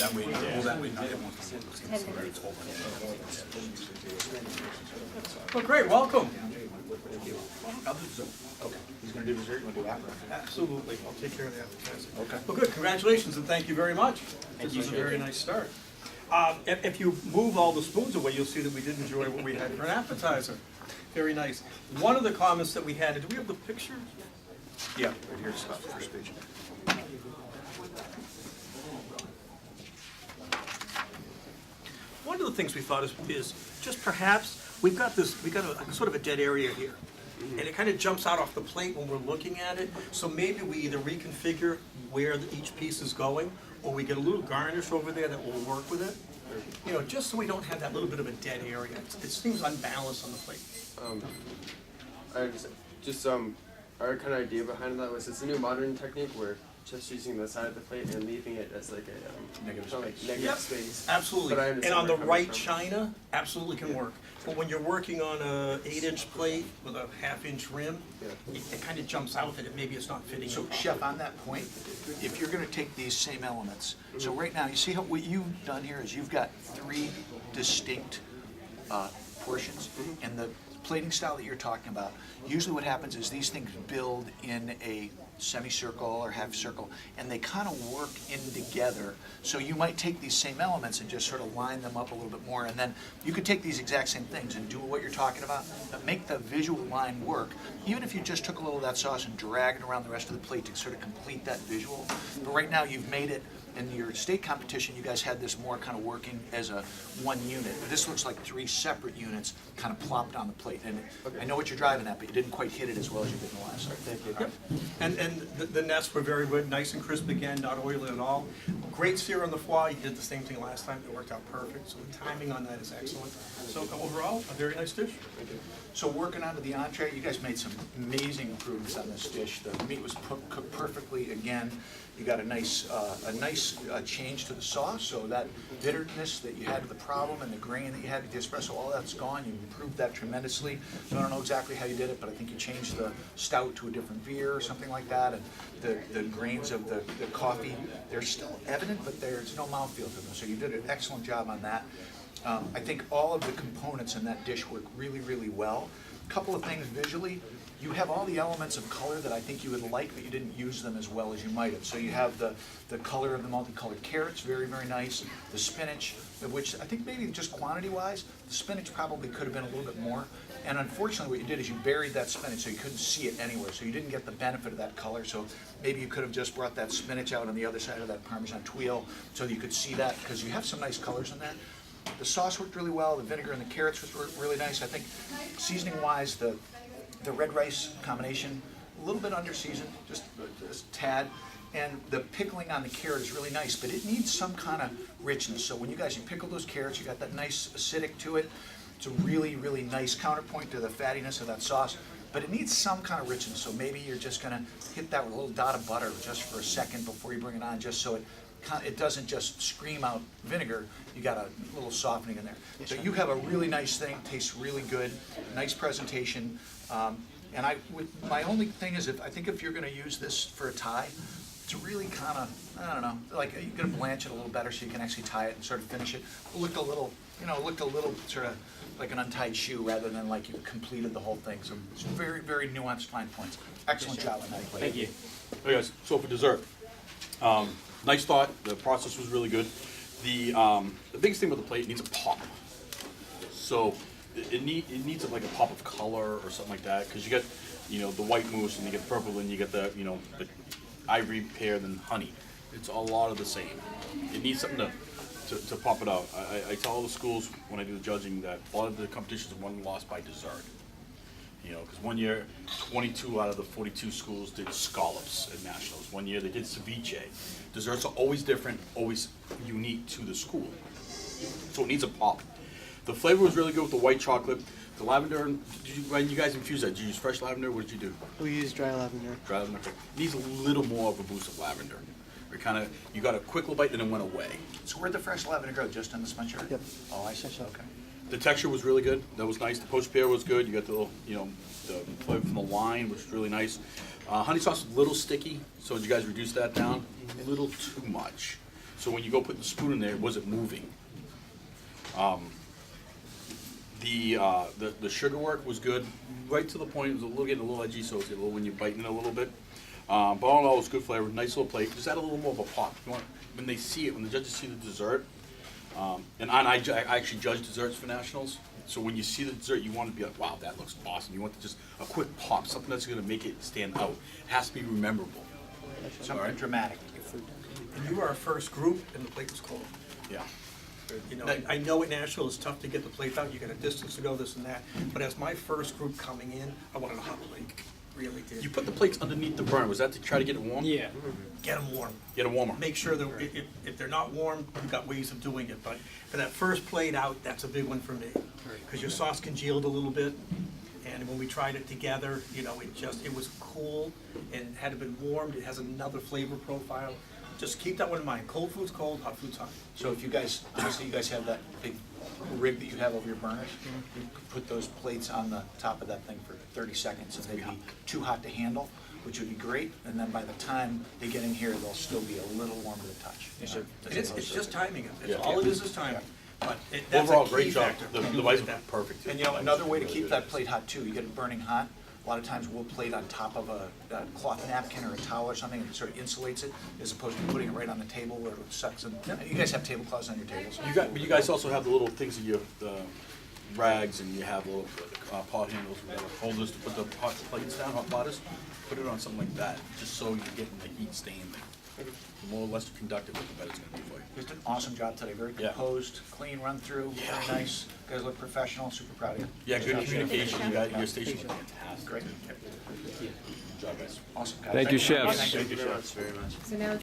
that way. Move that way. Not everyone's Well, great. Welcome. Okay. He's going to do dessert. You want to do after? Absolutely. I'll take care of the appetizing. Okay. Well, good. Congratulations and thank you very much. This was a very nice start. If you move all the spoons away, you'll see that we did enjoy what we had for an appetizer. Very nice. One of the comments that we had, do we have the picture? Yeah, right here's the first page. One of the things we thought is just perhaps we got a sort of a dead area here. And it kind of jumps out off the plate when we're looking at it. So maybe we either reconfigure where each piece is going, or we get a little garnish over there that will work with it. You know, just so we don't have that little bit of a dead area. It seems unbalanced on the plate. Our kind of idea behind that was it's a new modern technique where just using the side of the plate and leaving it as like a Negative kind of space. negative Yep. space. Absolutely. But I And understand on the where you're coming right from. china, absolutely can work. But when you're working on a 8-inch plate with a 1/2-inch rim, it kind of jumps out that maybe it's not fitting. So, in. Chef, on that point, if you're going to take these same elements, so right now, you see how what you've done here is you've got 3 distinct portions, and the plating style that you're talking about, usually what happens is these things build in a semicircle or half circle, and they kind of work in together. So you might take these same elements and just sort of line them up a little bit more, and then you could take these exact same things and do what you're talking about, but make the visual line work, even if you just took a little of that sauce and dragged it around the rest of the plate to sort of complete that visual. But right now you've made it, in your state competition, you guys had this more kind of working as a one unit. But this looks like 3 separate units kind of plopped on the plate. And I know what you're driving at, but you didn't quite hit it as well as you did in the last. Thank you. Yep. And the nests were very good, nice and crisp again, not oily at all. Great sear on the foie. You did the same thing last time. It worked out perfect. So the timing on that is excellent. So overall, a very nice dish. So working on to the entree, you guys made some amazing improvements on this dish. The meat was cooked perfectly again. You got a nice change to the sauce, so that bitterness that you had with the problem and the grain that you had with the espresso, all that's gone. You improved that tremendously. So I don't know exactly how you did it, but I think you changed the stout to a different beer or something like that. And the grains of the coffee, they're still evident, but there's no mouthfeel to them. So you did an excellent job on that. I think all of the components in that dish work really, really well. A couple of things visually. You have all the elements of color that I think you would like, but you didn't use them as well as you might have. So you have the color of the multicolored carrots, very, very nice. The spinach, of which I think maybe just quantity-wise, the spinach probably could have been a little bit more. And unfortunately, what you did is you buried that spinach so you couldn't see it anywhere. So you didn't get the benefit of that color. So maybe you could have just brought that spinach out on the other side of that Parmesan tuile so you could see that, because you have some nice colors in there. The sauce worked really well. The vinegar and the carrots was really nice. I think seasoning-wise, the red rice combination, a little bit under-seasoned, just a tad. And the pickling on the carrot is really nice, but it needs some kind of richness. So when you pickle those carrots, you got that nice acidic to it. It's a really, really nice counterpoint to the fattiness of that sauce, but it needs some kind of richness. So maybe you're just gonna hit that with a little dot of butter just for a second before you bring it on, just so it doesn't just scream out vinegar. You got a little softening in there. So you have a really nice thing, tastes really good, nice presentation. And my only thing is, I think if you're going to use this for a tie, to really kind of, I don't know, like you're going to blanch it a little better so you can actually tie it and sort of finish it. It looked a little sort of like an untied shoe rather than like you completed the whole thing. So it's very, very nuanced fine points. Excellent job on that. Thank you. Hey guys, so for dessert, nice thought. The process was really good. The biggest thing with the plate, it needs a pop. So it needs like a pop of color or something like that, because you get the white mousse and you get the purple and you get the the ivory pear and honey. It's a lot of the same. It needs something to pop it out. I tell all the schools when I do the judging that a lot of the competitions are won and lost by dessert. Because one year, 22 out of the 42 schools did scallops at nationals. One year they did ceviche. Desserts are always different, always unique to the school. So it needs a pop. The flavor was really good with the white chocolate. The lavender, when you guys infused that, did you use fresh lavender? What did you do? We use dry lavender. Dry lavender. It needs a little more of a boost of lavender. You got a quick little bite and then went away. So where'd the fresh lavender go? Just in the sponge? Yep. Oh, I see. Okay. The texture was really good. That was nice. The poached pear was good. You got the little, the flavor from the wine, which was really nice. Honey sauce was a little sticky, so did you guys reduce that down? A little too much. So when you go put the spoon in there, it wasn't moving. The sugar work was good, right to the point. It was getting a little edgy, so it's a little when you're biting it a little bit. But all in all, it was good flavor. Nice little plate. Just add a little more of a pop. You want when they see it, when the judges see the dessert. And I actually judge desserts for nationals. So when you see the dessert, you want to be like, wow, that looks awesome. You want just a quick pop, something that's going to make it stand out. It has to be memorable. Something dramatic. And you were our first group, and the plate was cold. Yeah. You know, I know at Nashville it's tough to get the plate out, you got a distance to go, this and that, but as my first group coming in, I wanted a hot plate, really did. You put the plates underneath the burner. Was that to try to get it warm? Yeah. Get them warm. Get it warmer. Make sure that if they're not warm, you've got ways of doing it, but for that first plate out, that's a big one for me. Because your sauce congealed a little bit, and when we tried it together, you know, it was cool, and had it been warmed, it has another flavor profile. Just keep that one in mind, cold food's cold, hot food's hot. So if you guys, honestly, you guys have that big rig that you have over your burners, you could put those plates on the top of that thing for 30 seconds, and they'd be too hot to handle, which would be great, and then by the time they get in here, they'll still be a little warm to the touch. And it's just timing, Yeah. all it is timing, but that's a Overall, key great job. factor. The rice was perfect. And you know, another way to keep that plate hot too, you get it burning hot, a lot of times we'll plate on top of a cloth napkin or a towel or something, and it sort of insulates it, as opposed to putting it right on the table where it sucks in. You guys have tablecloths on your tables? But you guys also have the little things that you rags, and you have little pot handles, holders to put the hot plates down, hot platters. Put it on something like that, just so you're getting the heat staying there. The more or less conductive, the better it's gonna be for you. You did an awesome job today, very Yeah. composed, clean run through, very nice. You guys look professional, super proud of you. Yeah, good communication. You got your station was fantastic. Great, Good job, guys. awesome guys. Thank you, chefs. Thank you. Thank you very much. So now